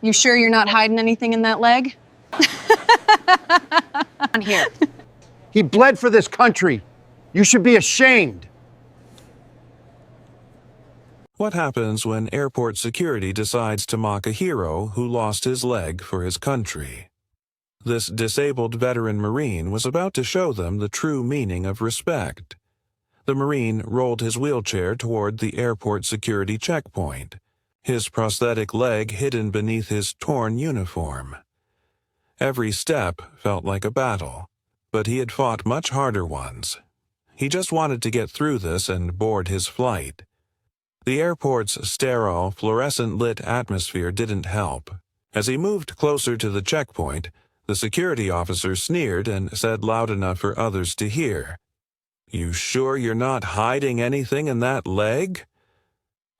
You sure you're not hiding anything in that leg? On here. He bled for this country. You should be ashamed. What happens when airport security decides to mock a hero who lost his leg for his country? This disabled veteran Marine was about to show them the true meaning of respect. The Marine rolled his wheelchair toward the airport security checkpoint, his prosthetic leg hidden beneath his torn uniform. Every step felt like a battle, but he had fought much harder ones. He just wanted to get through this and board his flight. The airport's sterile, fluorescent-lit atmosphere didn't help. As he moved closer to the checkpoint, the security officer sneered and said loud enough for others to hear, "You sure you're not hiding anything in that leg?"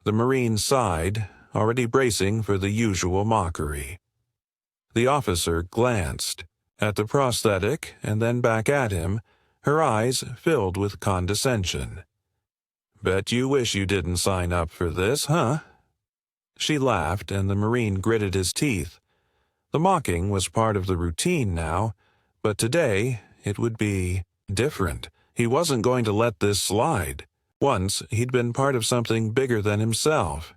The Marine sighed, already bracing for the usual mockery. The officer glanced at the prosthetic and then back at him, her eyes filled with condescension. "Bet you wish you didn't sign up for this, huh?" She laughed, and the Marine gritted his teeth. The mocking was part of the routine now, but today it would be different. He wasn't going to let this slide. Once he'd been part of something bigger than himself.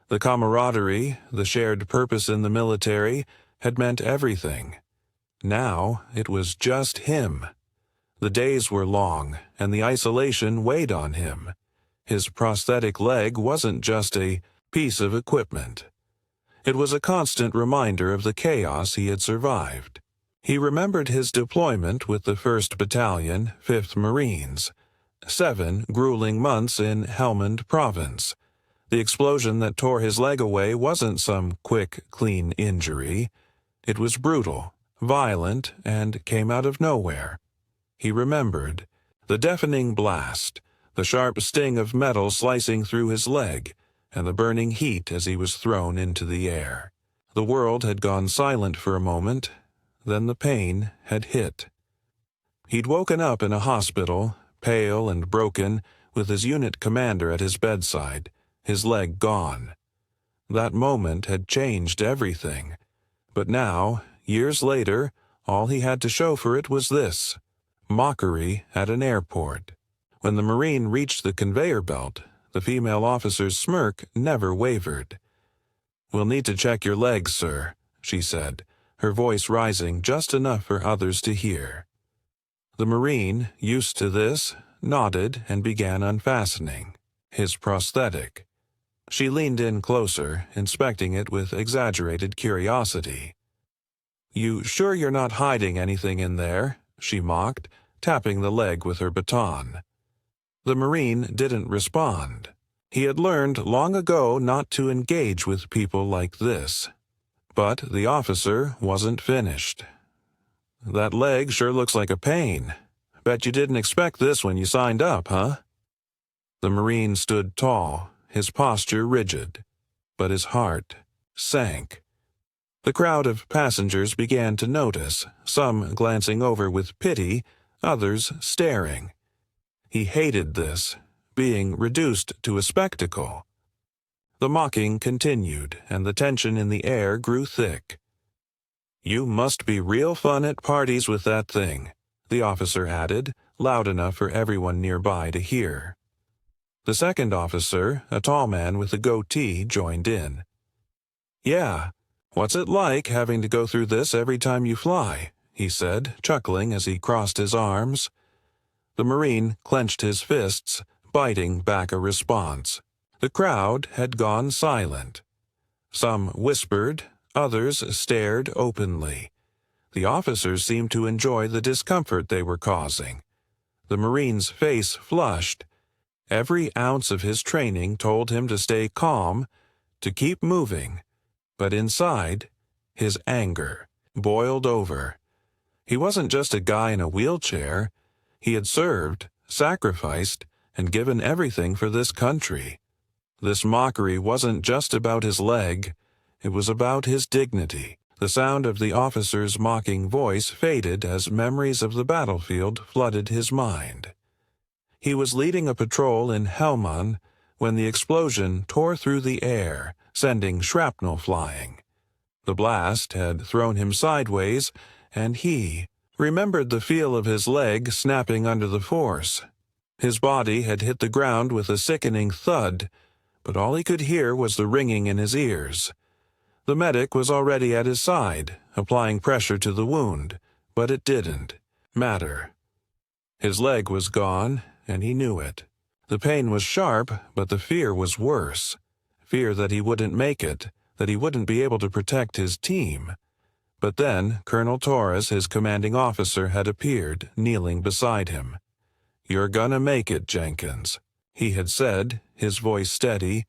The camaraderie, the shared purpose in the military, had meant everything. Now it was just him. The days were long, and the isolation weighed on him. His prosthetic leg wasn't just a piece of equipment. It was a constant reminder of the chaos he had survived. He remembered his deployment with the 1st Battalion, 5th Marines. 7 grueling months in Helmand Province. The explosion that tore his leg away wasn't some quick, clean injury. It was brutal, violent, and came out of nowhere. He remembered the deafening blast, the sharp sting of metal slicing through his leg, and the burning heat as he was thrown into the air. The world had gone silent for a moment, then the pain had hit. He'd woken up in a hospital, pale and broken, with his unit commander at his bedside, his leg gone. That moment had changed everything. But now, years later, all he had to show for it was this: mockery at an airport. When the Marine reached the conveyor belt, the female officer's smirk never wavered. "We'll need to check your legs, sir," she said, her voice rising just enough for others to hear. The Marine, used to this, nodded and began unfastening his prosthetic. She leaned in closer, inspecting it with exaggerated curiosity. "You sure you're not hiding anything in there?" she mocked, tapping the leg with her baton. The Marine didn't respond. He had learned long ago not to engage with people like this. But the officer wasn't finished. "That leg sure looks like a pain. Bet you didn't expect this when you signed up, huh?" The Marine stood tall, his posture rigid, but his heart sank. The crowd of passengers began to notice, some glancing over with pity, others staring. He hated this, being reduced to a spectacle. The mocking continued, and the tension in the air grew thick. "You must be real fun at parties with that thing," the officer added, loud enough for everyone nearby to hear. The second officer, a tall man with a goatee, joined in. "Yeah, what's it like having to go through this every time you fly?" he said, chuckling as he crossed his arms. The Marine clenched his fists, biting back a response. The crowd had gone silent. Some whispered, others stared openly. The officers seemed to enjoy the discomfort they were causing. The Marine's face flushed. Every ounce of his training told him to stay calm, to keep moving. But inside, his anger boiled over. He wasn't just a guy in a wheelchair. He had served, sacrificed, and given everything for this country. This mockery wasn't just about his leg. It was about his dignity. The sound of the officer's mocking voice faded as memories of the battlefield flooded his mind. He was leading a patrol in Helmand when the explosion tore through the air, sending shrapnel flying. The blast had thrown him sideways, and he remembered the feel of his leg snapping under the force. His body had hit the ground with a sickening thud, but all he could hear was the ringing in his ears. The medic was already at his side, applying pressure to the wound, but it didn't matter. His leg was gone, and he knew it. The pain was sharp, but the fear was worse. Fear that he wouldn't make it, that he wouldn't be able to protect his team. But then Colonel Torres, his commanding officer, had appeared, kneeling beside him. "You're gonna make it, Jenkins," he had said, his voice steady.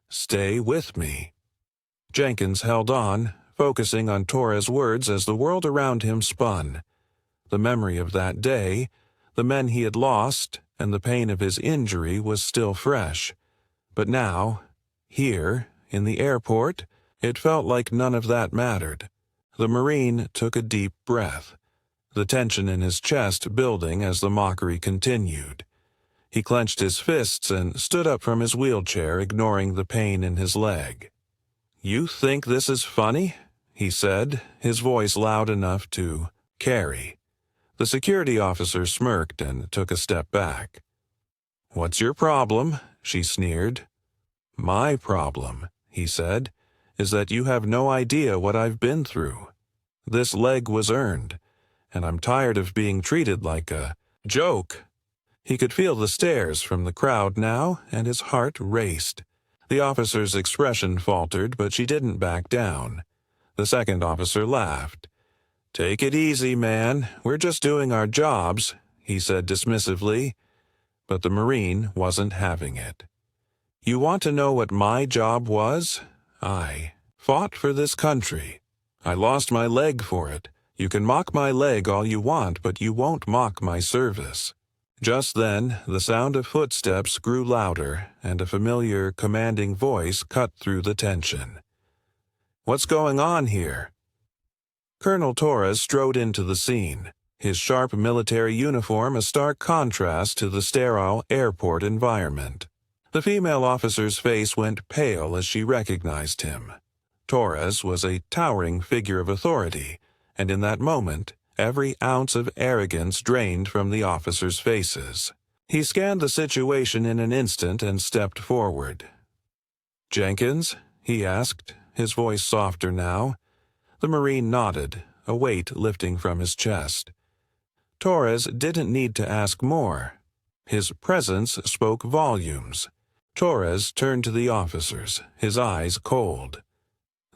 "Stay with me." Jenkins held on, focusing on Torres' words as the world around him spun. The memory of that day, the men he had lost, and the pain of his injury was still fresh. But now, here, in the airport, it felt like none of that mattered. The Marine took a deep breath, the tension in his chest building as the mockery continued. He clenched his fists and stood up from his wheelchair, ignoring the pain in his leg. "You think this is funny?" he said, his voice loud enough to carry. The security officer smirked and took a step back. "What's your problem?" she sneered. "My problem," he said, "is that you have no idea what I've been through. This leg was earned, and I'm tired of being treated like a joke." He could feel the stares from the crowd now, and his heart raced. The officer's expression faltered, but she didn't back down. The second officer laughed. "Take it easy, man. We're just doing our jobs," he said dismissively. But the Marine wasn't having it. "You want to know what my job was? I fought for this country. I lost my leg for it. You can mock my leg all you want, but you won't mock my service." Just then, the sound of footsteps grew louder, and a familiar, commanding voice cut through the tension. "What's going on here?" Colonel Torres strode into the scene, his sharp military uniform a stark contrast to the sterile airport environment. The female officer's face went pale as she recognized him. Torres was a towering figure of authority, and in that moment, every ounce of arrogance drained from the officers' faces. He scanned the situation in an instant and stepped forward. "Jenkins?" he asked, his voice softer now. The Marine nodded, a weight lifting from his chest. Torres didn't need to ask more. His presence spoke volumes. Torres turned to the officers, his eyes cold.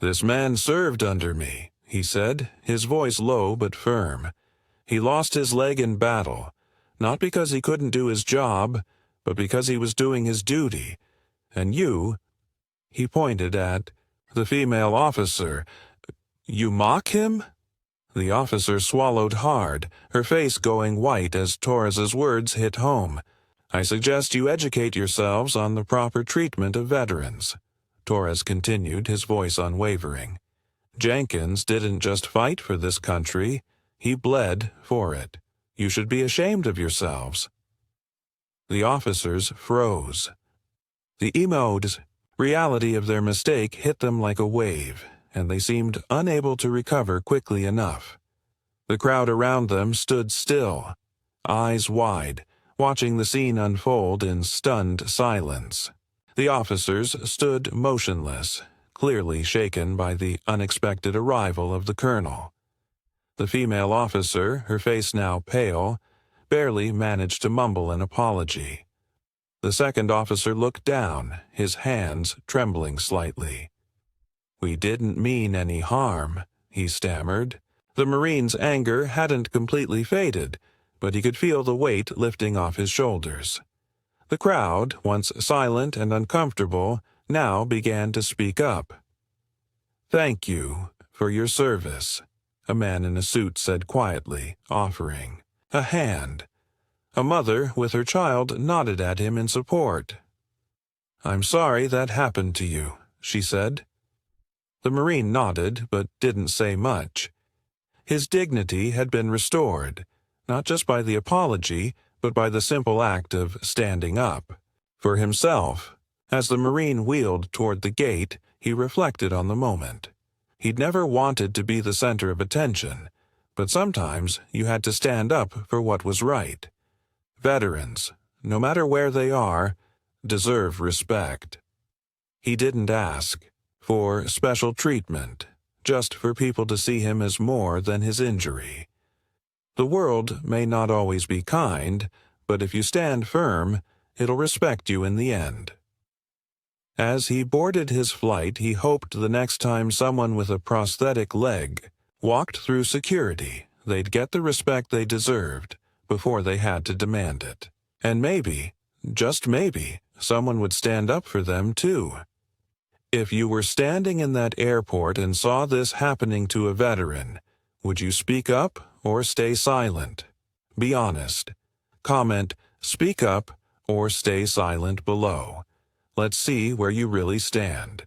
"This man served under me," he said, his voice low but firm. "He lost his leg in battle, not because he couldn't do his job, but because he was doing his duty. And you," he pointed at the female officer, "you mock him?" The officer swallowed hard, her face going white as Torres's words hit home. "I suggest you educate yourselves on the proper treatment of veterans," Torres continued, his voice unwavering. "Jenkins didn't just fight for this country, he bled for it. You should be ashamed of yourselves." The officers froze. The reality of their mistake hit them like a wave, and they seemed unable to recover quickly enough. The crowd around them stood still, eyes wide, watching the scene unfold in stunned silence. The officers stood motionless, clearly shaken by the unexpected arrival of the colonel. The female officer, her face now pale, barely managed to mumble an apology. The second officer looked down, his hands trembling slightly. "We didn't mean any harm," he stammered. The Marine's anger hadn't completely faded, but he could feel the weight lifting off his shoulders. The crowd, once silent and uncomfortable, now began to speak up. "Thank you for your service," a man in a suit said quietly, offering a hand. A mother with her child nodded at him in support. "I'm sorry that happened to you," she said. The Marine nodded, but didn't say much. His dignity had been restored, not just by the apology, but by the simple act of standing up. For himself, as the Marine wheeled toward the gate, he reflected on the moment. He'd never wanted to be the center of attention, but sometimes you had to stand up for what was right. Veterans, no matter where they are, deserve respect. He didn't ask for special treatment, just for people to see him as more than his injury. The world may not always be kind, but if you stand firm, it'll respect you in the end. As he boarded his flight, he hoped the next time someone with a prosthetic leg walked through security, they'd get the respect they deserved before they had to demand it. And maybe, just maybe, someone would stand up for them too. If you were standing in that airport and saw this happening to a veteran, would you speak up or stay silent? Be honest. Comment, "Speak up," or stay silent below. Let's see where you really stand.